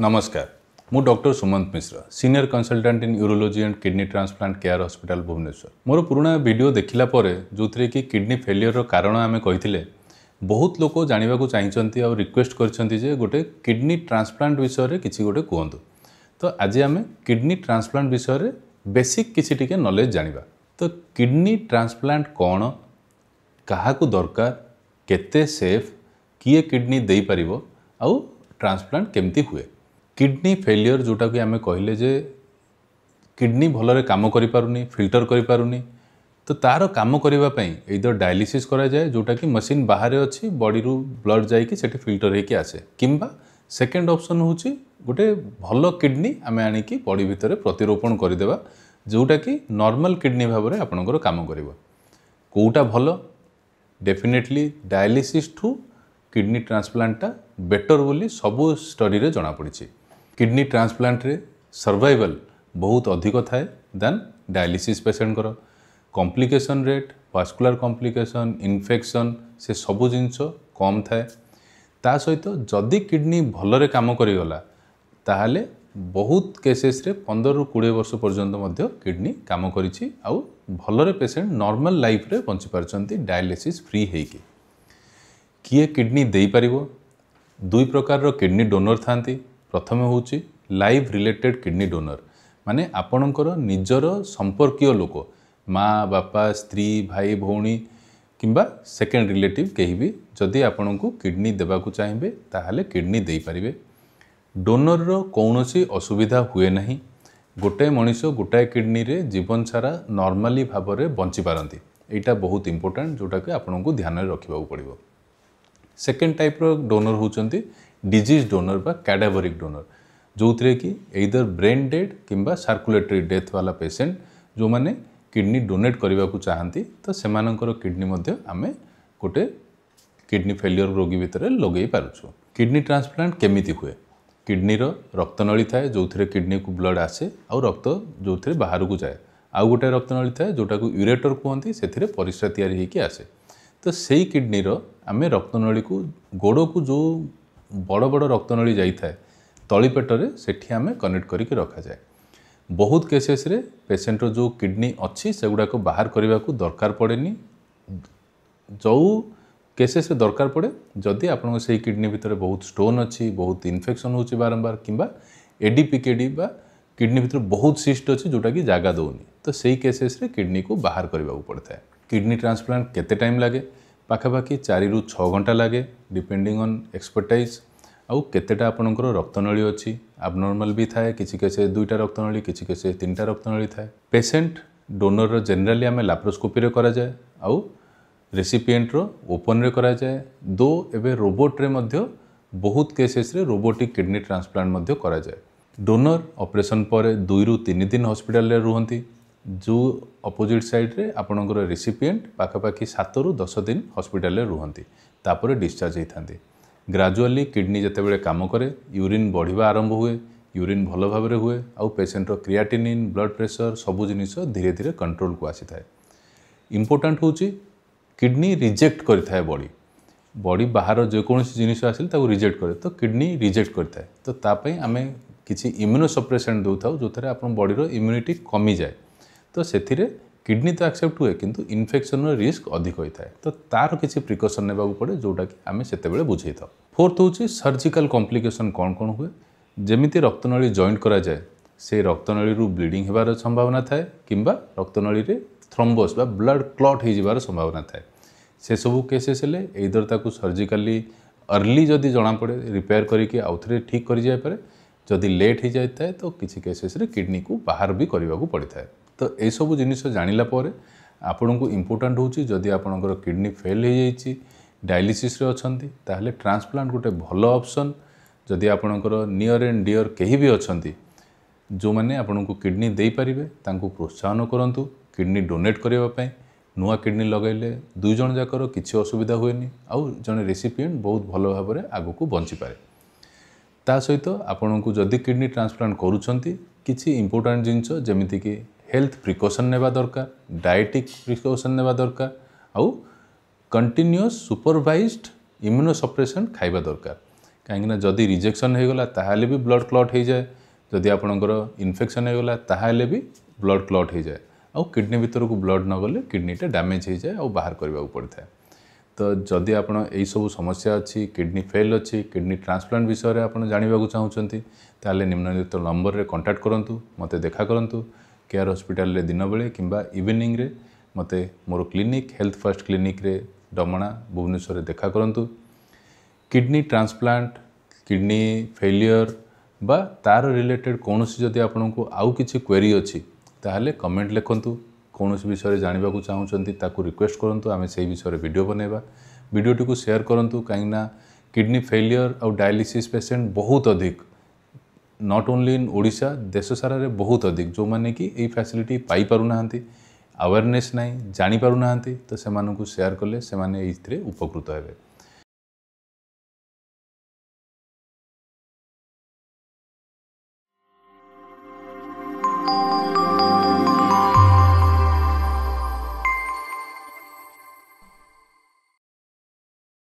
नमस्कार मु doctor Sumant Mishra senior consultant in urology and kidney transplant care hospital Bhubaneswar. मोर पुराना वीडियो देखिला परे जो कि किडनी फेलियर कारण आमे कहिथिले बहुत लोक जानिबा को चाहिचंती और रिक्वेस्ट करछंती जे गोटे किडनी ट्रांसप्लांट विषय रे किछि गोटे कहंतु। तो आज आमे किडनी ट्रांसप्लांट विषय रे बेसिक किछि टिके नॉलेज जानिबा। तो किडनी ट्रांसप्लांट कोन, काहाकू दरकार, केते सेफ, किए किडनी देई परिबो आउ ट्रांसप्लांट केमती हुए। किडनी फेलियर जोटा कि आमे कहले जे किडनी भलरे काम करि पारुनी, फिल्टर करि पारुनी, तो तार काम करिबा पई इधर डायलिसिस करा जाए जोटा कि मशीन बाहर अछि, बॉडी रु ब्लड जाई कि सेठी फिल्टर हेकि आसे, किंबा सेकंड ऑप्शन होची गोटे भलो किडनी आमे आनी कि बॉडी भितरे प्रतिरोपण करि देबा जोटा कि नॉर्मल किडनी भाबरे आपनकर काम करिवो। कोउटा भलो, डेफिनेटली डायलिसिस ठू किडनी ट्रांसप्लांटा बेटर बोली सबु स्टडी रे जना पड़ी। किडनी ट्रांसप्लांट रे सर्वाइवल बहुत अधिक थाए देन डायलिसिस पेशेंट करो। Complication rate, vascular complication, infection से सबु जिंस कम थाए। ता सहित जदि किडनी भलरे काम करिगला ताहाले बहुत केसेस रे 15 रु 20 वर्ष पर्यंत मध्य किडनी काम करिछि आउ भलरे पेशेंट नॉर्मल लाइफ रे बंची पारछंती डायलिसिस फ्री हेकि। किए किडनी देई परिबो, दुई प्रकार रो किडनी डोनर थांती। प्रथम होची लाइव रिलेटेड किडनी डोनर, माने आपणकर निजर संपर्कीय लोक, माँ बापा, स्त्री, भाई भौणी किंबा सेकेंड रिलेटिव केही भी जदि आपणको किडनी देबाकू चाहिए ताहले किडनी देई परिबे। डोनर रो कौनसी असुविधा हुए नहीं। गोटे मनीष गोटाए किडनी रे जीवन सारा नॉर्मली भाबरे बंची पारंती। एटा बहुत इंपोर्टेंट जोटा कि आपणको ध्यान रे रखिबाकू पड़िबो। सेकेंड टाइप रो डोनर होचंती डिजीज डोनर बा कैडावरिक डोनर, जो थे कि इधर ब्रेन डेड किंबा सर्कुलेटरी डेथ वाला पेशेंट जो माने किडनी डोनेट करने को चाहती, तो सेमानकर किडनी मध्य आमे गोटे किडनी फेलियर रोगी भितर लगे पारुछु। किडनी ट्रांसप्लांट केमिति हुए? किडनी रो रक्तनली थाए जो थे किडनी को ब्लड आसे और रक्त जो थे बाहर को जाए। आउ गोटे रक्तनली थाए जोटा को यूरेटर कहते, से परिस्रा तैयारी होकर आसे। तो सेई किडनी रो आमे रक्तनली को गोड़ को जो बड़ बड़ रक्तनली जाई थाए तली पेटरे सेठी आमे कनेक्ट करके रखा जाए। बहुत केसेस रे पेशेंट रो जो किडनी अच्छी से गुडा को बाहर करने को दरकार पड़ेनी। जो केसेस रे दरकार पड़े जदि आपन से किडनी भितर बहुत स्टोन अच्छी, बहुत इन्फेक्शन होची बारंबार, किंबा एडीपीकेडी बा किडनी भितर बहुत सिस्ट अच्छी जोटा कि जागा दौनी, तो सही केसेस रे किडनी को बाहर करने को पड़ता है। किडनी ट्रांसप्लांट केते टाइम लगे? पाखापाखि 4 रु 6 घंटा लगे डिपेंडिंग ऑन एक्सपर्टाइज। आउ केतेटा आपनकर रक्तनली अच्छी, आबनॉर्मल भी थाए, किसी केसे 2टा रक्तनली, किसी केसे 3टा रक्तनली थाए। पेशेंट डोनर जनरली आमे लाप्रोस्कोपी रे करा जाए आउ रेसिपिएंट रो ओपन रे करा जाए। दो एबे रोबोट रे मध्य बहुत केसेस रे रोबोटिक किडनी ट्रांसप्लांट मध्य करा जाए। डोनर ऑपरेशन पर 2 रु 3 दिन हॉस्पिटल रे रुहंती, जो अपोजिट साइड रे आपनकर रेसिपिएंट पाखापाखि 7 रु 10 दिन हॉस्पिटल रे रुहंती, तापर डिस्चार्ज होइथांती। ग्राजुअली किडनी जितेबाला काम करे यूरिन बढ़िबा आरंभ हुए, यूरिन भल भाव में हुए, आउ पेशेंट रो क्रिएटिनिन, ब्लड प्रेशर सबु जिनिस धीरे धीरे कंट्रोल को आसी थाए। इंपोर्टेंट होची किडनी रिजेक्ट करिथाए बॉडी। बॉडी बाहर जेकोसी जिनिस आसिल ताको रिजेक्ट करे, तो किडनी रिजेक्ट करिथाए। तो तापई आमे किछि इम्यूनोसप्रेसेंट दउथाउ जो थरे आपन बॉडी रो इम्यूनिटी कमी जाए। तो सेथिरे किडनी तो एक्सेप्ट हुए किंतु इन्फेक्शन रिस्क अधिक होता है। तो तार किसी प्रिकसन ने पड़े जोटा कि आम से बुझे था। फोर्थ हूँ सर्जिकल कॉम्प्लिकेशन कौन कौन हुए? जमीती रक्तनली जॉइंट करा जाए से रक्तनली ब्लीडिंग होबार संभावना थाए, किंबा रक्तनली रे थ्रोम्बोस बा ब्लड क्लॉट हो जिबार संभावना थाए। से सबू केसेस हेले एइदर ताकू सर्जिकली अर्ली जदि जना पड़े रिपेयर करके आउ थे ठीक कर जाए पारे। जदि लेट हो जाए तो किसी केसेस रे किडनी को बाहर भी करने को पड़ता है। तो ये सब जिनिस जानिला पर आपन को इम्पोर्टेंट होची जदि आपनकर किडनी फेल हो जाइए, डायलिसिस रे अछंती, ताहले ट्रांसप्लांट गोटे भल ऑप्शन। जदि आपनकर नियर एंड डियर कहीं भी अछंती जो माने आपन को किडनी दे पारिबे, तांको प्रोत्साहन करंतु किडनी डोनेट करबा पई। नुआ किडनी लगाइले 2 जण जाकर किसी असुविधा हुएनी, आउ जने रेसिपिएंट बहुत भल भाव में आगु को बंची पारे। ता सहित आपन को जदि किडनी ट्रांसप्लांट करूछंती किछि इंपोर्टेंट जिनिस जेमिति कि हेल्थ प्रिकॉशन नेबा दरकार, डायटिक प्रिकॉशन नेबा दरकार, आउ कंटिन्यूअस सुपरवाइज्ड इम्यूनोसप्रेशन खाइबा दरकार। कहीं जदि रिजेक्शन हो गला ताहाले भी ब्लड क्लॉट हो जाए, जदि आपणकर इन्फेक्शन हो गला ताहाले भी ब्लड क्लॉट हो जाए, आउ किडनी भीतर को ब्लड न गले किडनीटा डैमेज हो जाए और बाहर करने पड़ता है। तो जदि आपण यही सब समस्या अच्छी, किडनी फेल अच्छी, किडनी ट्रांसप्लांट विषय में आप जानवा चाहते ताले निम्नलिखित नंबर रे कांटेक्ट करंतु, मते देखा करंतु केयर हॉस्पिटल रे दिन बेले किंबा इवनिंग रे मते मोर क्लिनिक हेल्थ फर्स्ट क्लिनिक रे डमणा भुवनेश्वर देखा करंतु। किडनी ट्रांसप्लांट, किडनी फेलियर बा तार रिलेटेड कौन जदि आपन को आउ किछि क्वेरी अच्छी ताहले कमेंट लिखंतु, कौन विषय जानवा चाहूँगी ताकू रिक्वेस्ट करूँ, आम से विषय वीडियो बनैबा। वीडियोटी को शेयर करूँ कहीं किडनी फेलियर और डायलिसिस पेशेंट बहुत अधिक, नॉट ओनली इन ओडिशा देश सारा रे बहुत अधिक, जो माने कि यही फैसिलिटी पाई पारु नाहंती, अवेयरनेस नहीं जानी पारु नाहंती, तो से शेयर कले से उपकृत हेबे।